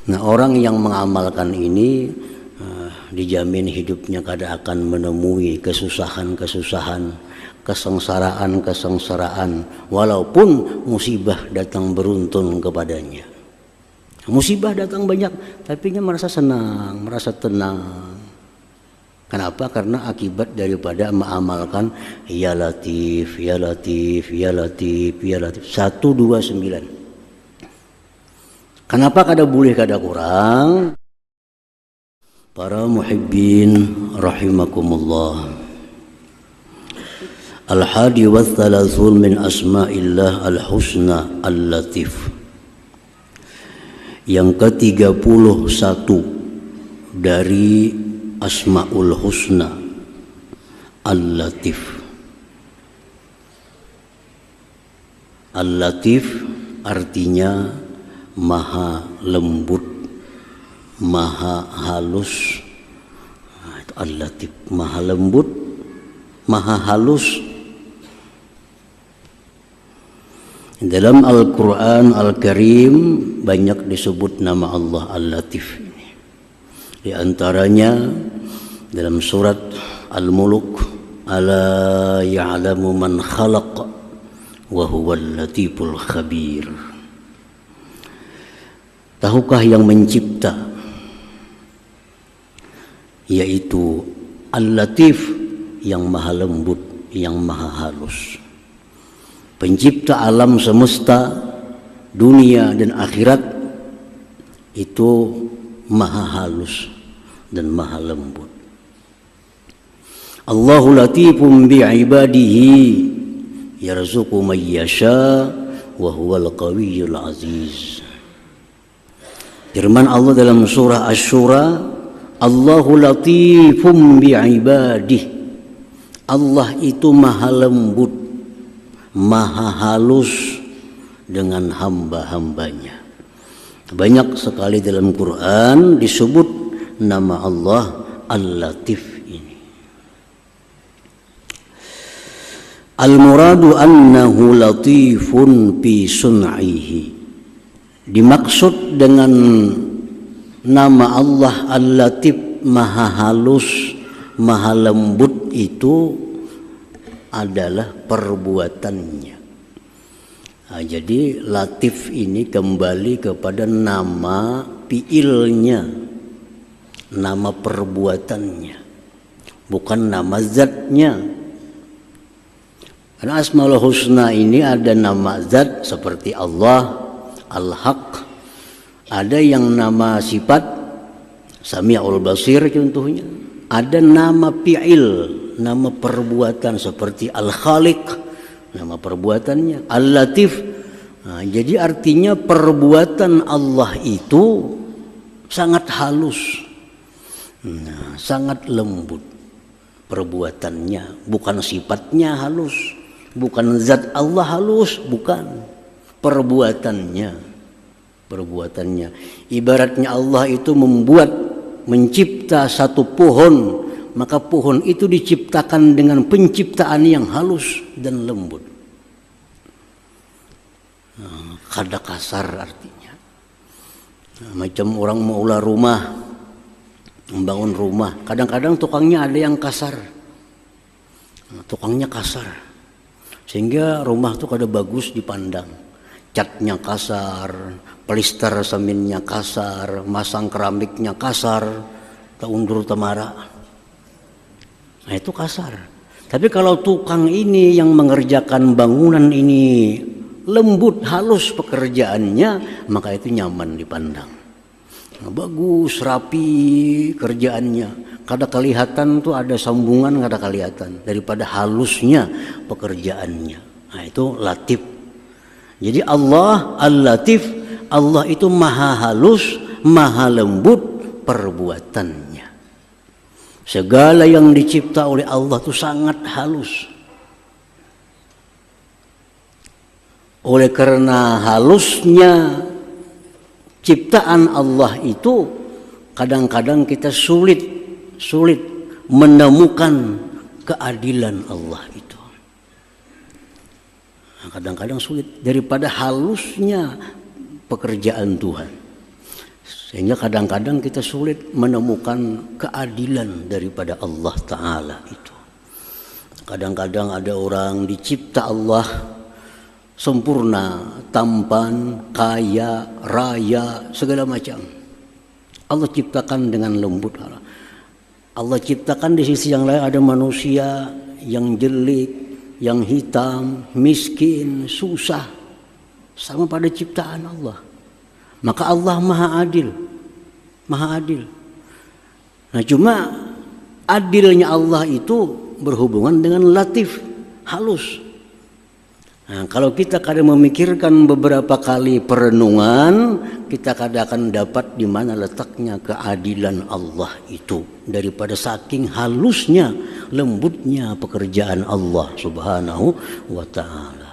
Nah, orang yang mengamalkan ini dijamin hidupnya kada akan menemui kesusahan-kesusahan, kesengsaraan-kesengsaraan, walaupun musibah datang beruntun kepadanya. Musibah datang banyak, tapi dia merasa senang, merasa tenang. Kenapa? Karena akibat daripada mengamalkan ya Latif, ya Latif, ya Latif, ya Latif 129. Kenapa kada boleh kada kurang? Para muhibbin rahimakumullah. Al-hadi wa thalathun min asma'illah al-husna al-latif. Yang ke-31 dari Asma'ul Husna Al-Latif. Al-Latif artinya maha lembut, maha halus. Itu Al-Latif, maha lembut, maha halus. Dalam Al-Quran Al-Karim banyak disebut nama Allah Al-Latif ini. Di antaranya dalam surat Al-Muluk, ala ya'lamu man khalaq wa huwal latiful khabir. Tahukah yang mencipta, yaitu Al-Latif, yang maha lembut, yang maha halus. Pencipta alam semesta, dunia dan akhirat itu maha halus dan maha lembut. Allahu latifun bi'ibadihi yarzuqu man yasha wa huwal qawiyyul aziz. Firman Allah dalam surah Asy-Syura, Allahu latifun bi'ibadihi. Allah itu maha lembut, maha halus dengan hamba-hambanya. Banyak sekali dalam Quran disebut nama Allah Al-Latif ini. Al-muradu annahu latifun fi sun'ihi. Dimaksud dengan nama Allah Al-Latif, maha halus, maha lembut, itu adalah perbuatannya. Nah, jadi Latif ini kembali kepada nama fiilnya, nama perbuatannya, bukan nama zatnya. Karena Asmaul Husna ini ada nama zat seperti Allah, Al-Haq. Ada yang nama sifat, Sami'ul Basir contohnya. Ada nama fiil, nama perbuatan seperti Al-Khaliq, nama perbuatannya Al-Latif. Nah, jadi artinya perbuatan Allah itu sangat halus, sangat lembut perbuatannya. Bukan sifatnya halus, bukan zat Allah halus, bukan. Perbuatannya. Ibaratnya Allah itu mencipta satu pohon, maka pohon itu diciptakan dengan penciptaan yang halus dan lembut. Kada kasar artinya. Macam orang mau ulah rumah, membangun rumah, kadang-kadang tukangnya ada yang kasar. Tukangnya kasar, sehingga rumah itu kada bagus dipandang. Catnya kasar, pelister semennya kasar, masang keramiknya kasar, taundur temara. Nah, itu kasar. Tapi kalau tukang ini yang mengerjakan bangunan ini lembut, halus pekerjaannya, maka itu nyaman dipandang. Nah, bagus, rapi kerjaannya. Kada kelihatan tuh ada sambungan, kada kelihatan daripada halusnya pekerjaannya. Nah, itu Latif. Jadi Allah Al-Latif, Allah itu maha halus, maha lembut perbuatannya. Segala yang dicipta oleh Allah itu sangat halus. Oleh karena halusnya ciptaan Allah itu, kadang-kadang kita sulit menemukan keadilan Allah itu. Kadang-kadang sulit daripada halusnya pekerjaan Tuhan. Sehingga kadang-kadang kita sulit menemukan keadilan daripada Allah Ta'ala itu. Kadang-kadang ada orang dicipta Allah sempurna, tampan, kaya, raya, segala macam. Allah ciptakan dengan lembut. Allah ciptakan di sisi yang lain ada manusia yang jelek, yang hitam, miskin, susah. Sama pada ciptaan Allah. Maka Allah maha adil. Maha adil. Nah cuma adilnya Allah itu berhubungan dengan latif, halus. Nah, kalau kita kadang memikirkan beberapa kali perenungan, kita kadang akan dapat di mana letaknya keadilan Allah itu. Daripada saking halusnya, lembutnya pekerjaan Allah Subhanahu wa Ta'ala.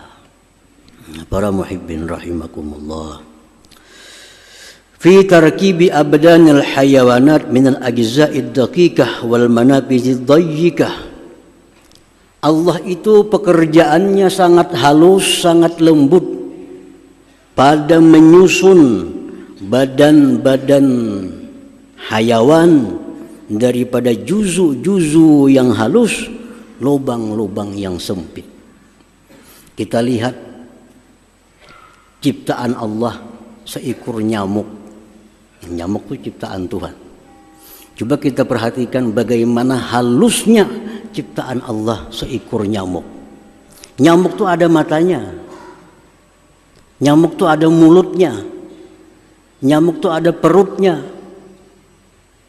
Para muhibbin rahimakumullah. Fi tarkibi abdanil hayawanat minal ajza'id daqiqah wal manafizid dayyikah. Allah itu pekerjaannya sangat halus, sangat lembut pada menyusun badan-badan hayawan daripada juzu-juzu yang halus, lubang-lubang yang sempit. Kita lihat ciptaan Allah seekor nyamuk. Nyamuk itu ciptaan Tuhan. Coba kita perhatikan bagaimana halusnya ciptaan Allah seekor nyamuk. Nyamuk itu ada matanya. Nyamuk itu ada mulutnya. Nyamuk itu ada perutnya.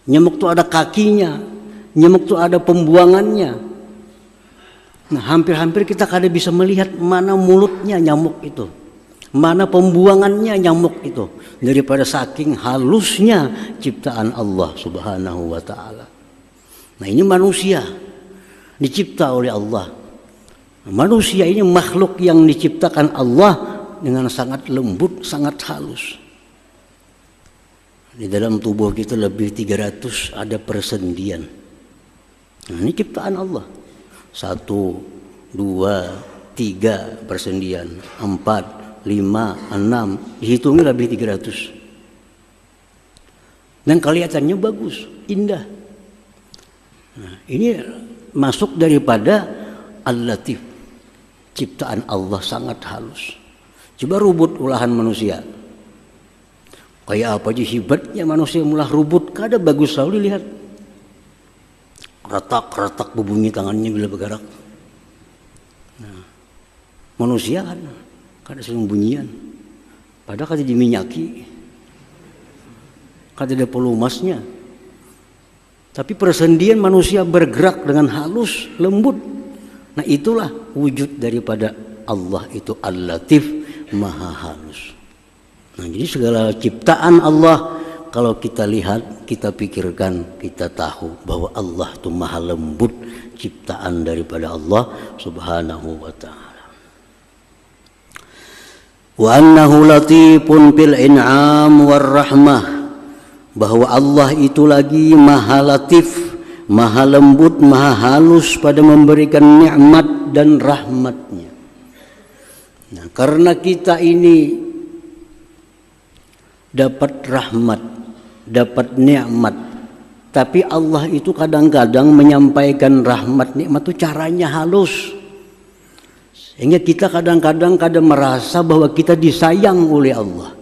Nyamuk itu ada kakinya. Nyamuk itu ada pembuangannya. Nah, hampir-hampir kita kadang bisa melihat mana mulutnya nyamuk itu. Mana pembuangannya nyamuk itu, daripada saking halusnya ciptaan Allah Subhanahu wa Ta'ala. Nah ini manusia dicipta oleh Allah. Manusia ini makhluk yang diciptakan Allah dengan sangat lembut, sangat halus. Di dalam tubuh kita lebih 300 ada persendian. Nah ini ciptaan Allah. 1, 2, 3 persendian, 4, 5, 6, dihitungnya lebih 300. Dan kelihatannya bagus, indah. Nah, ini masuk daripada Al-Latif. Ciptaan Allah sangat halus. Coba rubut olahan manusia. Kayak apa aja hebatnya manusia mulah rubut, kada bagus selalu dilihat. Retak-retak berbunyi tangannya bila bergerak. Nah, manusia kan kada sering bunyian, padahal kada diminyaki, kada ada pelumasnya. Tapi persendian manusia bergerak dengan halus, lembut. Nah itulah wujud daripada Allah itu Al-Latif, maha halus. Nah jadi segala ciptaan Allah kalau kita lihat, kita pikirkan, kita tahu bahwa Allah itu maha lembut, ciptaan daripada Allah Subhanahu wa Ta'ala. Wa annahu latifun bil in'am war rahmah, bahwa Allah itu lagi maha latif, maha lembut, maha halus pada memberikan nikmat dan rahmatnya. Nah, karena kita ini dapat rahmat, dapat nikmat, tapi Allah itu kadang-kadang menyampaikan rahmat nikmat itu caranya halus. Sehingga kita kadang-kadang merasa bahwa kita disayang oleh Allah.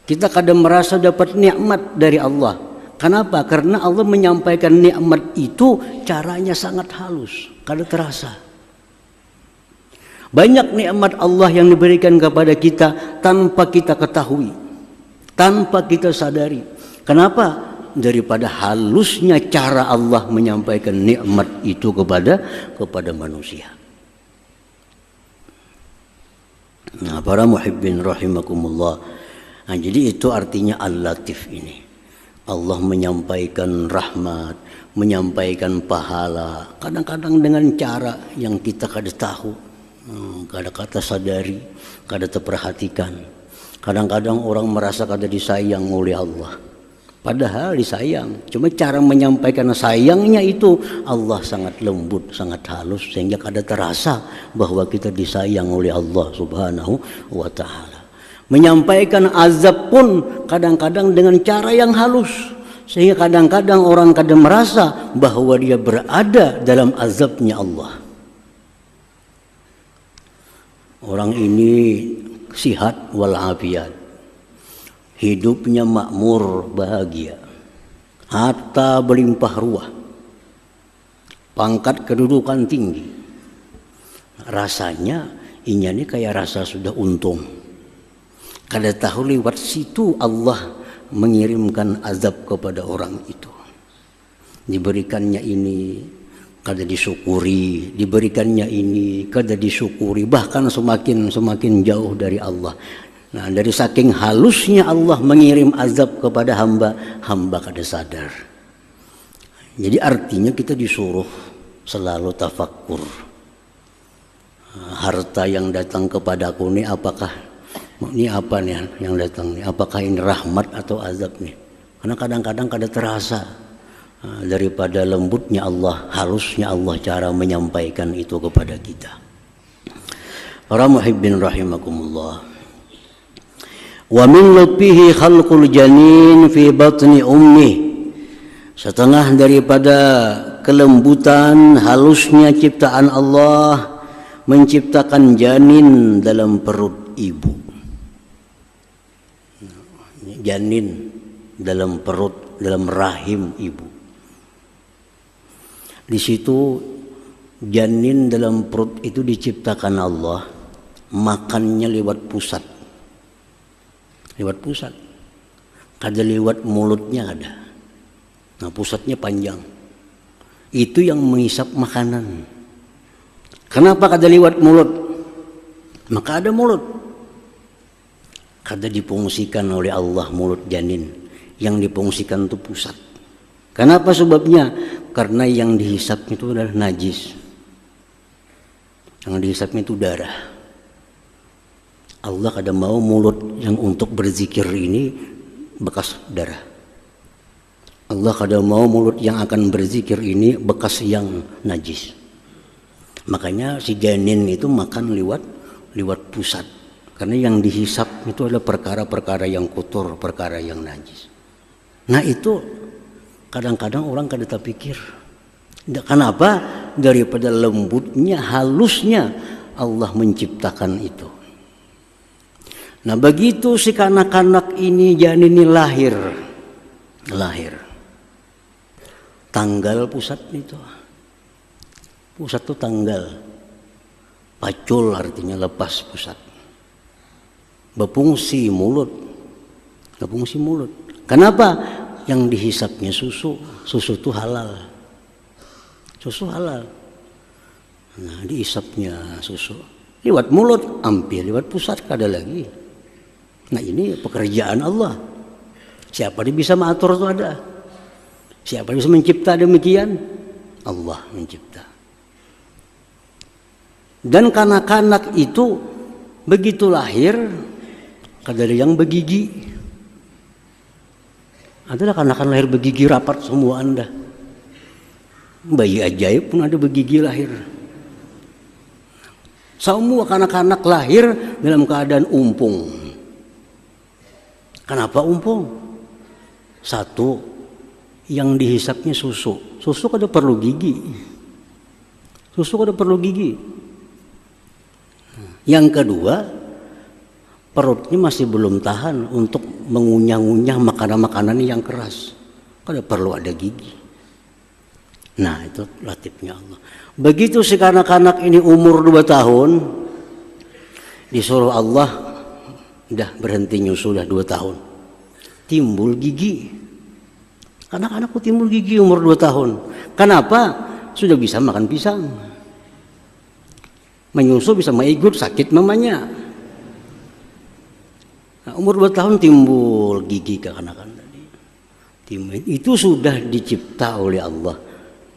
Kita kadang merasa dapat nikmat dari Allah. Kenapa? Karena Allah menyampaikan nikmat itu caranya sangat halus, kada terasa. Banyak nikmat Allah yang diberikan kepada kita tanpa kita ketahui, tanpa kita sadari. Kenapa? Daripada halusnya cara Allah menyampaikan nikmat itu kepada manusia. Nah, para muhibbin rahimakumullah. Nah, jadi itu artinya Al-Latif ini. Allah menyampaikan rahmat, menyampaikan pahala, kadang-kadang dengan cara yang kita kada tahu, kada kata sadari, kada terperhatikan. Kadang-kadang orang merasa kada disayang oleh Allah, padahal disayang. Cuma cara menyampaikan sayangnya itu Allah sangat lembut, sangat halus, sehingga kada terasa bahwa kita disayang oleh Allah Subhanahu wa Ta'ala. Menyampaikan azab pun kadang-kadang dengan cara yang halus, sehingga kadang-kadang orang kadang merasa bahwa dia berada dalam azabnya Allah. Orang ini sihat walafiat, hidupnya makmur bahagia, harta berlimpah ruah, pangkat kedudukan tinggi. Rasanya ini kayak rasa sudah untung. Kada tahu lewat situ Allah mengirimkan azab kepada orang itu. Diberikannya ini kada disyukuri, diberikannya ini kada disyukuri, bahkan semakin jauh dari Allah. Nah, dari saking halusnya Allah mengirim azab kepada hamba, hamba kada sadar. Jadi artinya kita disuruh selalu tafakkur. Harta yang datang kepadaku ini apakah ini apa nih yang datang nih? Apakah ini rahmat atau azab nih? Karena kadang-kadang kada terasa daripada lembutnya Allah, halusnya Allah cara menyampaikan itu kepada kita. Para muhibbin rahimakumullah. Wa min lutfihi khalqul janin fi batni ummi. Setengah daripada kelembutan, halusnya ciptaan Allah menciptakan janin dalam perut ibu. Janin dalam perut, dalam rahim ibu. Di situ janin dalam perut itu diciptakan Allah, makannya lewat pusat. Lewat pusat. Kada lewat mulutnya ada. Nah, pusatnya panjang. Itu yang menghisap makanan. Kenapa kada lewat mulut? Maka ada mulut. Kada difungsikan oleh Allah mulut janin, yang difungsikan itu pusat. Kenapa sebabnya? Karena yang dihisapnya itu adalah najis, yang dihisapnya itu darah. Allah kada mau mulut yang untuk berzikir ini bekas darah. Allah kada mau mulut yang akan berzikir ini bekas yang najis. Makanya si janin itu makan lewat pusat. Karena yang dihisap itu adalah perkara-perkara yang kotor, perkara yang najis. Nah itu kadang-kadang orang kada terpikir. Kenapa? Daripada lembutnya, halusnya Allah menciptakan itu. Nah begitu si kanak-kanak ini janin ini lahir. Tanggal pusat itu. Pusat itu tanggal. Pacul artinya lepas pusat. Berfungsi mulut. Kenapa? Yang dihisapnya susu itu halal. Susu halal. Nah, dihisapnya susu lewat mulut, hampir lewat pusat kada lagi. Nah, ini pekerjaan Allah. Siapa dia bisa mengatur itu ada? Siapa dia bisa mencipta demikian? Allah mencipta. Dan kanak-kanak itu begitu lahir kada ada yang begigi. Adalah kanak-kanak lahir begigi rapat semua Anda. Bayi ajaib pun ada begigi lahir. Semua kanak-kanak lahir dalam keadaan umpung. Kenapa umpung? Satu, yang dihisapnya susu. Susu kada perlu gigi. Yang kedua, perutnya masih belum tahan untuk mengunyah-ngunyah makanan-makanan yang keras. Kada perlu ada gigi. Nah itu latifnya Allah. Begitu si kanak-kanak ini umur 2 tahun, disuruh Allah, dah berhenti nyusu dah 2 tahun. Timbul gigi. Anak-anakku timbul gigi umur 2 tahun. Kenapa? Sudah bisa makan pisang. Menyusu bisa mengikut sakit mamanya. Nah, umur 2 tahun timbul gigi ke kanak-kanak tadi. Itu sudah dicipta oleh Allah.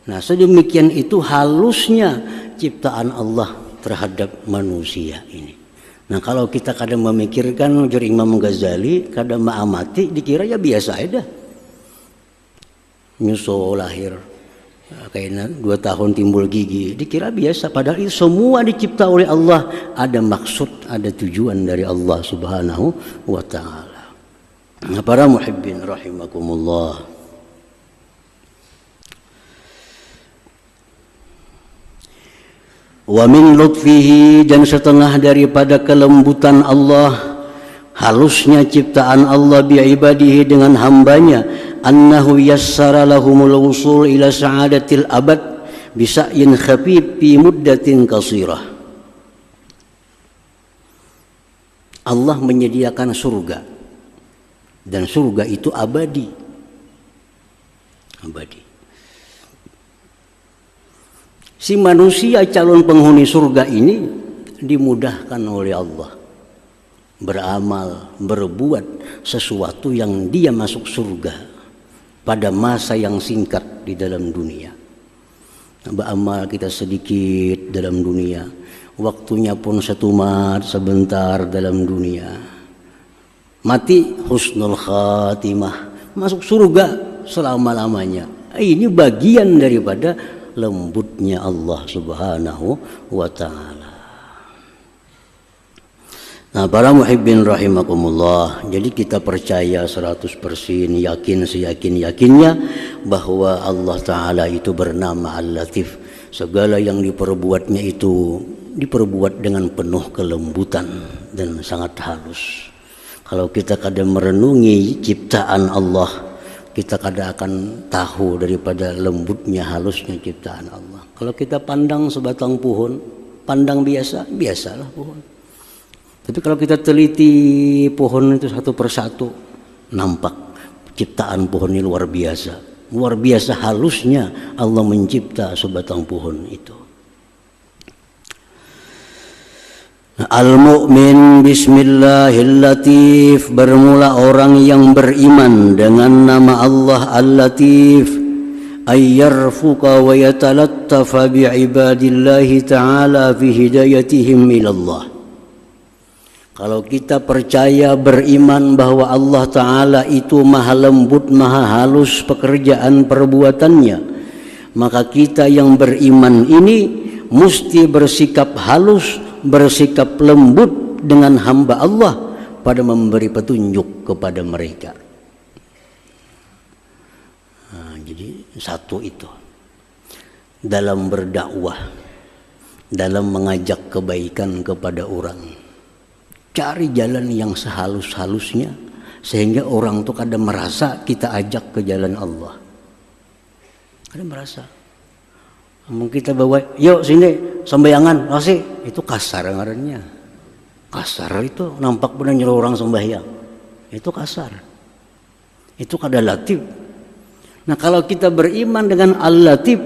Nah, sedemikian itu halusnya ciptaan Allah terhadap manusia ini. Nah, kalau kita kadang memikirkan ujar Imam Ghazali, kadang mengamati dikira ya biasa aja. Nyusu lahir Kayaknya 2 tahun timbul gigi, dikira biasa, padahal itu semua dicipta oleh Allah, ada maksud, ada tujuan dari Allah Subhanahu wa taala. Nah, para muhibbin rahimakumullah, wa min lutfihi, dan setengah daripada kelembutan Allah, halusnya ciptaan Allah bi ibadihi, dengan hambanya, annahu yassara lahumul wusul ila sa'adatil abad bisa'yin khafif fi muddatin qasirah. Allah menyediakan surga, dan surga itu abadi. Si manusia calon penghuni surga ini dimudahkan oleh Allah beramal, berbuat sesuatu yang dia masuk surga pada masa yang singkat di dalam dunia. Beramal kita sedikit dalam dunia, waktunya pun setumat sebentar dalam dunia. Mati husnul khatimah, masuk surga selama-lamanya. Ini bagian daripada lembutnya Allah Subhanahu wa taala. Nah, para muhibbin rahimakumullah, jadi kita percaya 100%, yakin seyakin-yakinnya bahwa Allah Ta'ala itu bernama Al-Latif. Segala yang diperbuatnya itu diperbuat dengan penuh kelembutan dan sangat halus. Kalau kita kadang merenungi ciptaan Allah, kita kadang akan tahu daripada lembutnya, halusnya ciptaan Allah. Kalau kita pandang sebatang pohon, pandang biasalah pohon. Tapi kalau kita teliti pohon itu satu persatu, nampak ciptaan pohon ini luar biasa halusnya Allah mencipta sebatang pohon itu. Al-mu'min bismillahil-latif, bermula orang yang beriman dengan nama Allah Al-Latif, ayyarfuqa wa yatalattafa bi'ibadillahi ta'ala fi hidayatihim ilallah. Kalau kita percaya beriman bahwa Allah Ta'ala itu maha lembut, maha halus pekerjaan perbuatannya, maka kita yang beriman ini mesti bersikap halus, bersikap lembut dengan hamba Allah pada memberi petunjuk kepada mereka. Nah, jadi satu itu dalam berdakwah, dalam mengajak kebaikan kepada orang. Cari jalan yang sehalus-halusnya sehingga orang tuh kadang merasa kita ajak ke jalan Allah. Kadang merasa. Mungkin kita bawa, yuk sini sembayangan, kasih, itu kasar ngarannya. Kasar itu nampak benar nyuruh orang sembahyang. Itu kasar. Itu kada latif. Nah, kalau kita beriman dengan Al-Latif,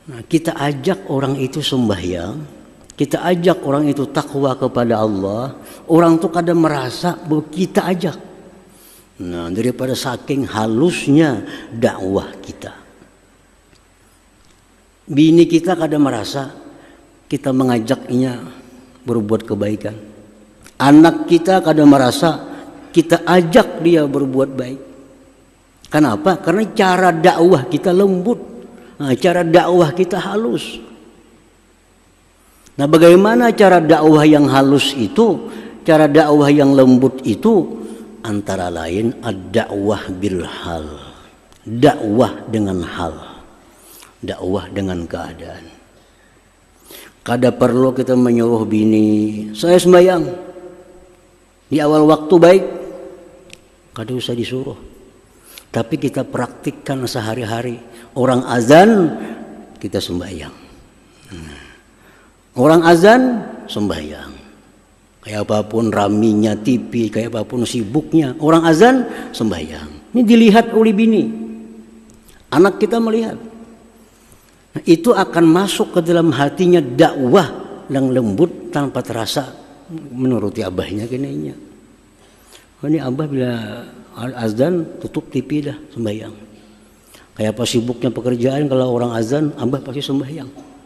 nah, kita ajak orang itu sembahyang, kita ajak orang itu takwa kepada Allah, orang itu kadang merasa bahwa kita ajak. Nah, daripada saking halusnya dakwah kita, bini kita kadang merasa kita mengajaknya berbuat kebaikan. Anak kita kadang merasa kita ajak dia berbuat baik. Kenapa? Karena cara dakwah kita lembut, nah, cara dakwah kita halus. Nah, bagaimana cara dakwah yang halus itu, cara dakwah yang lembut itu? Antara lain ad-dakwah bil hal, dakwah dengan hal, dakwah dengan keadaan. Kada perlu kita menyuruh bini, saya sembahyang di awal waktu baik, kada usah disuruh. Tapi kita praktikkan sehari-hari. Orang azan, kita sembahyang. Orang azan sembahyang. Kayak apapun raminya TV, kayak apapun sibuknya, orang azan sembahyang. Ini dilihat oleh bini. Anak kita melihat. Nah, itu akan masuk ke dalam hatinya dakwah yang lembut tanpa terasa menuruti abahnya kenanya. Ini abah bila azan tutup TV dah sembahyang. Kayak apa sibuknya pekerjaan, kalau orang azan abah pasti sembahyang.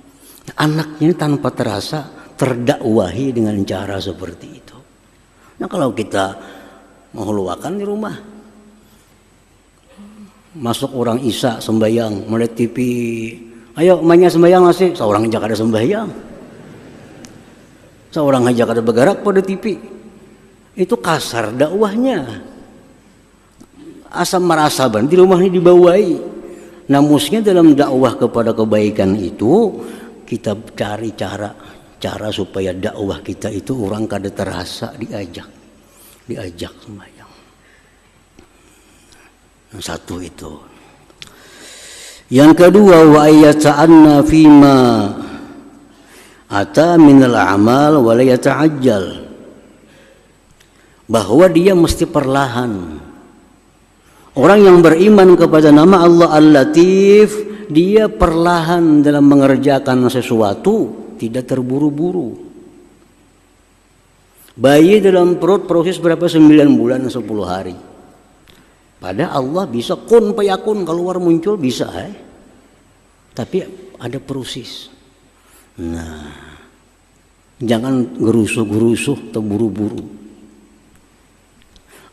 Anaknya ini tanpa terasa terdakwahi dengan cara seperti itu. Nah, kalau kita menghuluakan di rumah, Masuk orang Isya sembahyang, melihat TV, ayo mainnya sembahyang masih, seorang aja kada sembahyang, seorang aja kada bergerak pada TV. Itu kasar dakwahnya. Asam merasaban di rumah ini dibawai. Nah, mestinya dalam dakwah kepada kebaikan itu kita cari cara supaya dakwah kita itu orang kada terasa diajak sembahyang. Yang satu itu. Yang kedua, wa ayyata'anna fima ata minal amal wa la yata'ajjal. Bahwa dia mesti perlahan. Orang yang beriman kepada nama Allah Al-Latif, dia perlahan dalam mengerjakan sesuatu, tidak terburu-buru. Bayi dalam perut proses berapa? 9 bulan 10 hari. Pada Allah bisa kun payakun, keluar muncul bisa, tapi ada proses. Nah, jangan gerusuh-gerusuh atau buru-buru.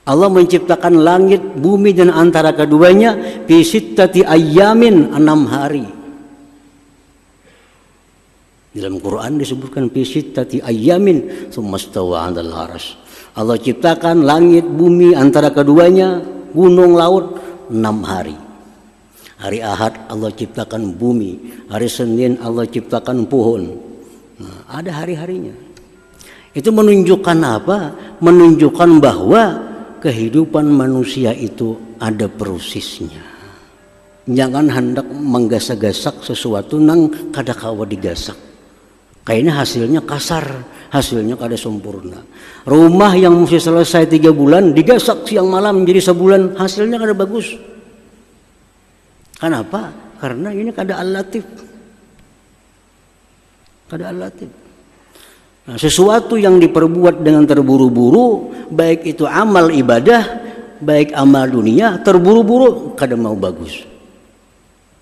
Allah menciptakan langit, bumi dan antara keduanya fi sittati ayyamin, 6 hari. Dalam Quran disebutkan fi sittati ayyamin tsumma stawa 'alal 'arsy. Allah ciptakan langit, bumi, antara keduanya, gunung, laut, 6 hari. Hari Ahad Allah ciptakan bumi, hari Senin Allah ciptakan pohon. Nah, ada hari-harinya. Itu menunjukkan apa? Menunjukkan bahwa kehidupan manusia itu ada prosesnya. Jangan hendak menggasak-gasak sesuatu nang kada kawa digasak. Kayaknya hasilnya kasar, hasilnya kada sempurna. Rumah yang mesti selesai 3 bulan digasak siang malam jadi sebulan, hasilnya kada bagus. Kenapa? Karena ini kada Al-Latif. Kada Al-Latif. Nah, sesuatu yang diperbuat dengan terburu-buru, baik itu amal ibadah, baik amal dunia, terburu-buru kada mau bagus.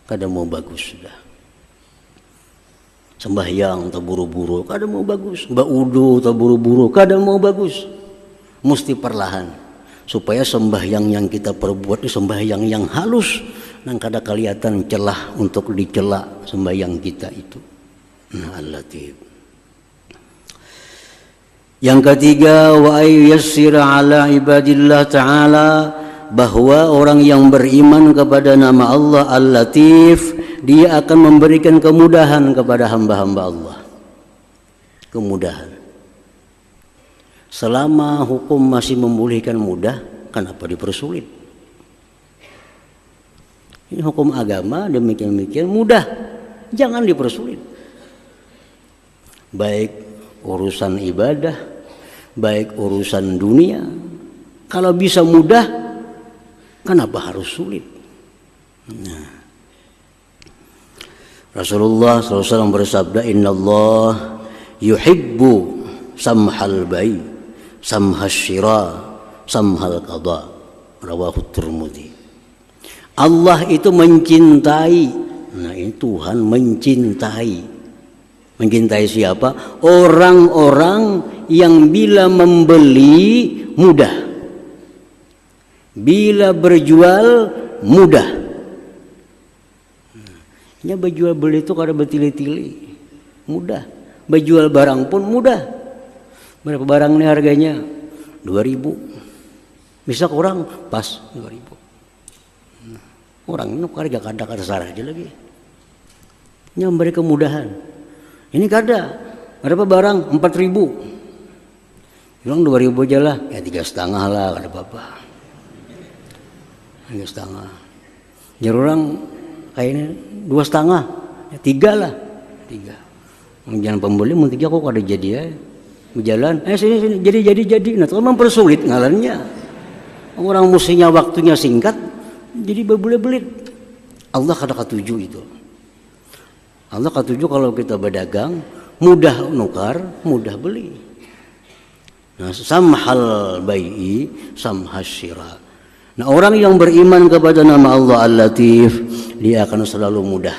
Kada mau bagus sudah. Sembahyang terburu-buru kada mau bagus, baudu terburu-buru kada mau bagus. Mesti perlahan supaya sembahyang yang kita perbuat itu sembahyang yang halus, nang kada kelihatan celah untuk dicela sembahyang kita itu. Nah, Al-Latif. Yang ketiga, wa ayyassir ala ibadillah ta'ala, bahwa orang yang beriman kepada nama Allah Al-Latif, dia akan memberikan kemudahan kepada hamba-hamba Allah. Kemudahan. Selama hukum masih membolehkan mudah, kenapa dipersulit? Ini hukum agama demikian-demikian mudah, jangan dipersulit. Baik urusan ibadah, baik urusan dunia, kalau bisa mudah, kenapa harus sulit? Nah, Rasulullah SAW bersabda, Inna Allah yuhibbu samhal bayi, samhal syira, samhal qada. Rawahu Tirmidzi. Allah itu mencintai. Nah, ini Tuhan mencintai. Mencintai siapa? Orang-orang yang bila membeli mudah, bila berjual mudah. Ya, berjual beli itu kada bertili-tili, mudah. Berjual barang pun mudah. Berapa barang ini harganya? 2.000. Bisa kurang pas 2.000. Orang ini harga kada sarah aja lagi. Ini memberi kemudahan. Ini kada. Berapa barang? 4.000. Bilang 2.000 aja lah. Ya 3,5 lah, kada apa-apa. 3,5. Jadi orang kayaknya 2,5, ya 3 lah, 3. Jangan pembeli mau 3 kok ada jadi ya, berjalan, sini jadi. Nah, itu mempersulit ngalannya. Orang mestinya waktunya singkat, jadi berbelit-belit. Allah kada ketujuh itu. Allah ketujuh kalau kita berdagang, mudah nukar, mudah beli. Nah, samhal bai'i, samhas syira. Nah, orang yang beriman kepada nama Allah Al-Latif, dia akan selalu mudah.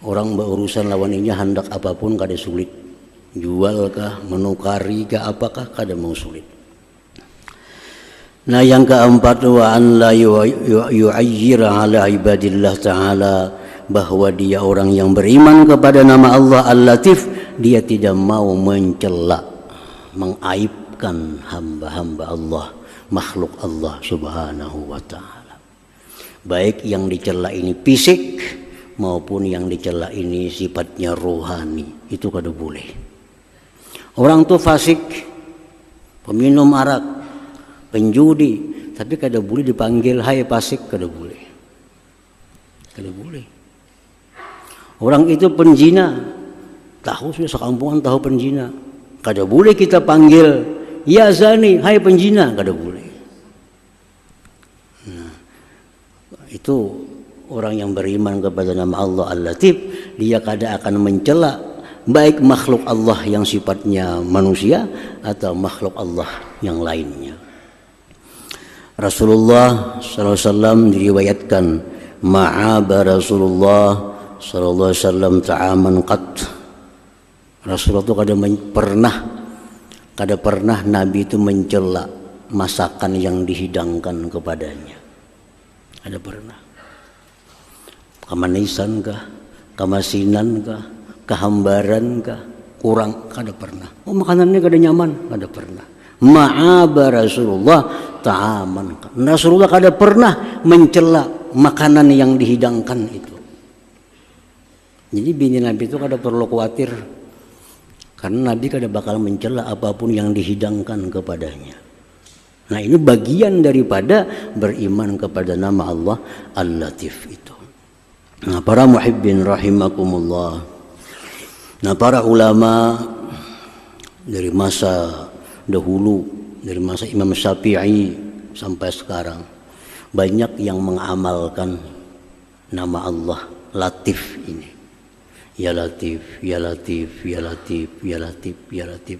Orang berurusan lawan ini hendak apapun kada sulit. Jual kah, menukari kah, apakah kada mau sulit. Nah yang keempat, wa an la yu'ayyir ala ibadillah ta'ala, bahwa dia orang yang beriman kepada nama Allah Al-Latif, dia tidak mau mencela, mengaibkan hamba-hamba Allah, makhluk Allah subhanahu wa ta'ala. Baik yang dicela ini fisik maupun yang dicela ini sifatnya rohani, itu kada boleh. Orang tuh fasik, peminum arak, penjudi, tapi kada boleh dipanggil hai fasik, kada boleh. Kada boleh. Orang itu penjina, tahu sudah sekampungan tahu penjina, kada boleh kita panggil ya zani, hai penjina, kada boleh. Nah, itu orang yang beriman kepada nama Allah Al-Latif, dia kada akan mencela baik makhluk Allah yang sifatnya manusia atau makhluk Allah yang lainnya. Rasulullah SAW diriwayatkan, ma'aba Rasulullah sallallahu alaihi wasallam ta'aman qat. Rasulullah itu kada pernah Nabi itu mencela masakan yang dihidangkan kepadanya. Kada pernah. Kamanisan kah, kamasinan kah, kehambaran kah, kurang, kada pernah. Oh makanannya kada nyaman, kada pernah. Ma'aba Rasulullah ta'aman qat. Rasulullah kada pernah mencela makanan yang dihidangkan itu. Jadi bini Nabi itu kada perlu khawatir, karena Nabi kada bakal mencela apapun yang dihidangkan kepadanya. Nah ini bagian daripada beriman kepada nama Allah Al-Latif itu. Nah para muhibbin rahimakumullah, nah para ulama dari masa dahulu, dari masa Imam Syafi'i sampai sekarang, banyak yang mengamalkan nama Allah Latif ini. Ya Latif, Ya Latif, Ya Latif, Ya Latif, Ya Latif.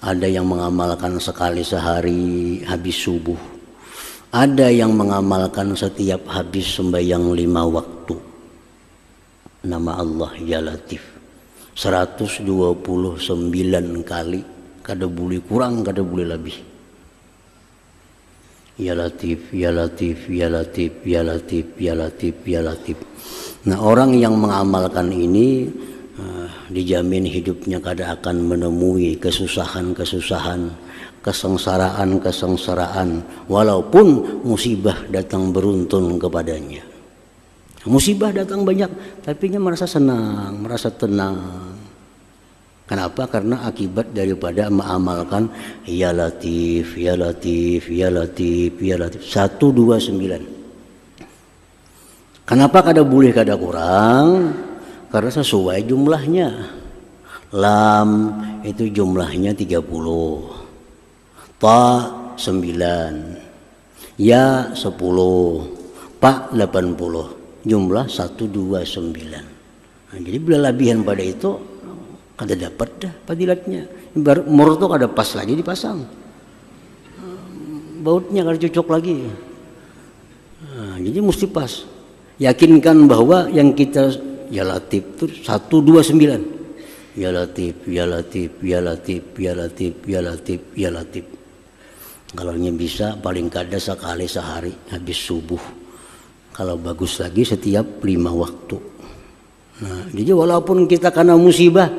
Ada yang mengamalkan sekali sehari habis subuh. Ada yang mengamalkan setiap habis sembahyang 5 waktu. Nama Allah Ya Latif 129 kali, kada boleh kurang, kada boleh lebih. Ya Latif, Ya Latif, Ya Latif, Ya Latif, Ya Latif, Ya Latif. Nah orang yang mengamalkan ini dijamin hidupnya kada akan menemui kesusahan-kesusahan, kesengsaraan-kesengsaraan, walaupun musibah datang beruntun kepadanya. Musibah datang banyak, tapi dia merasa senang, merasa tenang. Kenapa? Karena akibat daripada mengamalkan Ya Latif, Ya Latif, Ya Latif, Ya Latif 129. Kenapa kada boleh kada kurang? Karena sesuai jumlahnya. Lam itu jumlahnya 30, Ta 9, Ya 10, Pa 80, jumlah 129. Nah, jadi bila lebihan pada itu kada dapat dah fadilatnya. Mur itu kada pas lagi dipasang, bautnya kada cocok lagi. Nah, jadi mesti pas. Yakinkan bahwa yang kita Ya Latif itu 129. Ya Latif, Ya Latif, Ya Latif, Ya Latif, Ya Latif, Ya Latif. Kalau bisa paling kada sekali sehari habis subuh. Kalau bagus lagi setiap 5 waktu. Nah, jadi walaupun kita kena musibah,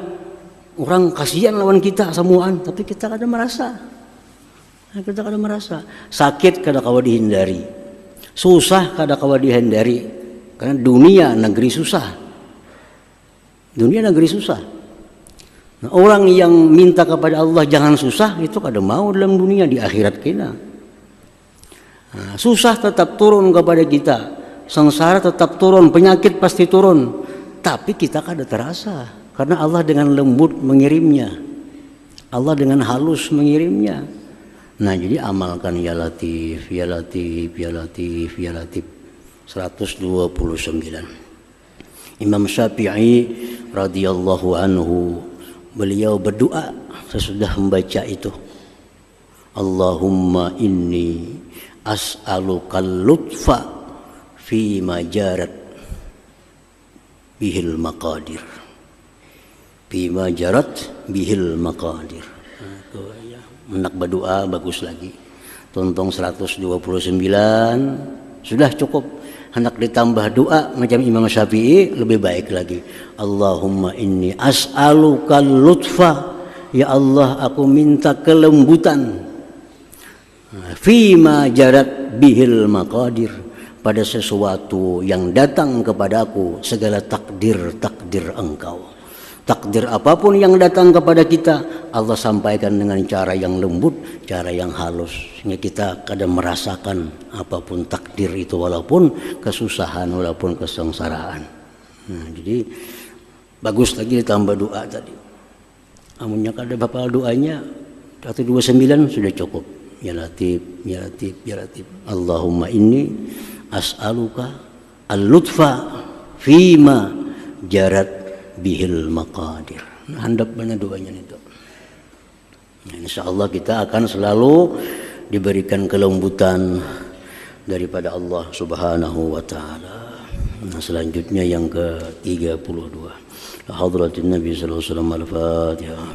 orang kasihan lawan kita semuaan, tapi kita kada merasa. Nah, kita kada merasa. Sakit kada kawa dihindari. Susah kada kawa dihindari. Karena dunia negeri susah. Dunia negeri susah. Nah, orang yang minta kepada Allah jangan susah, itu kada mau dalam dunia, di akhirat kita. Nah, susah tetap turun kepada kita. Sengsara tetap turun, penyakit pasti turun. Tapi kita kada terasa. Karena Allah dengan lembut mengirimnya. Allah dengan halus mengirimnya. Nah jadi amalkan Ya Latif, Ya Latif, Ya Latif, Ya Latif 129. Imam Syafi'i radhiyallahu anhu, beliau berdoa sesudah membaca itu, Allahumma inni as'alukal lutfa fi majarat bihil maqadir, fi majarat bihil maqadir. Menak berdoa bagus lagi. Tontong 129 sudah cukup. Hendak ditambah doa macam Imam Syafi'i lebih baik lagi. Allahumma inni as'aluka lutfa, ya Allah aku minta kelembutan, fima jarat bihil maqadir, pada sesuatu yang datang kepadaku segala takdir engkau. Takdir apapun yang datang kepada kita, Allah sampaikan dengan cara yang lembut, cara yang halus, sehingga kita kadang merasakan apapun takdir itu, walaupun kesusahan, walaupun kesengsaraan. Nah, jadi bagus lagi ditambah doa tadi. Amunnya kada bapak doanya 129 sudah cukup. Ya Latif, ya Latif, ya Latif. Allahumma inni as'aluka al-lutfa fima jarat bihil maqadir. Nah, handap mana doanya itu. Nah, insyaallah kita akan selalu diberikan kelembutan daripada Allah Subhanahu wa taala. Nah, selanjutnya yang ke-32. Hadratin Nabi sallallahu alaihi wasallam al-Fatihah.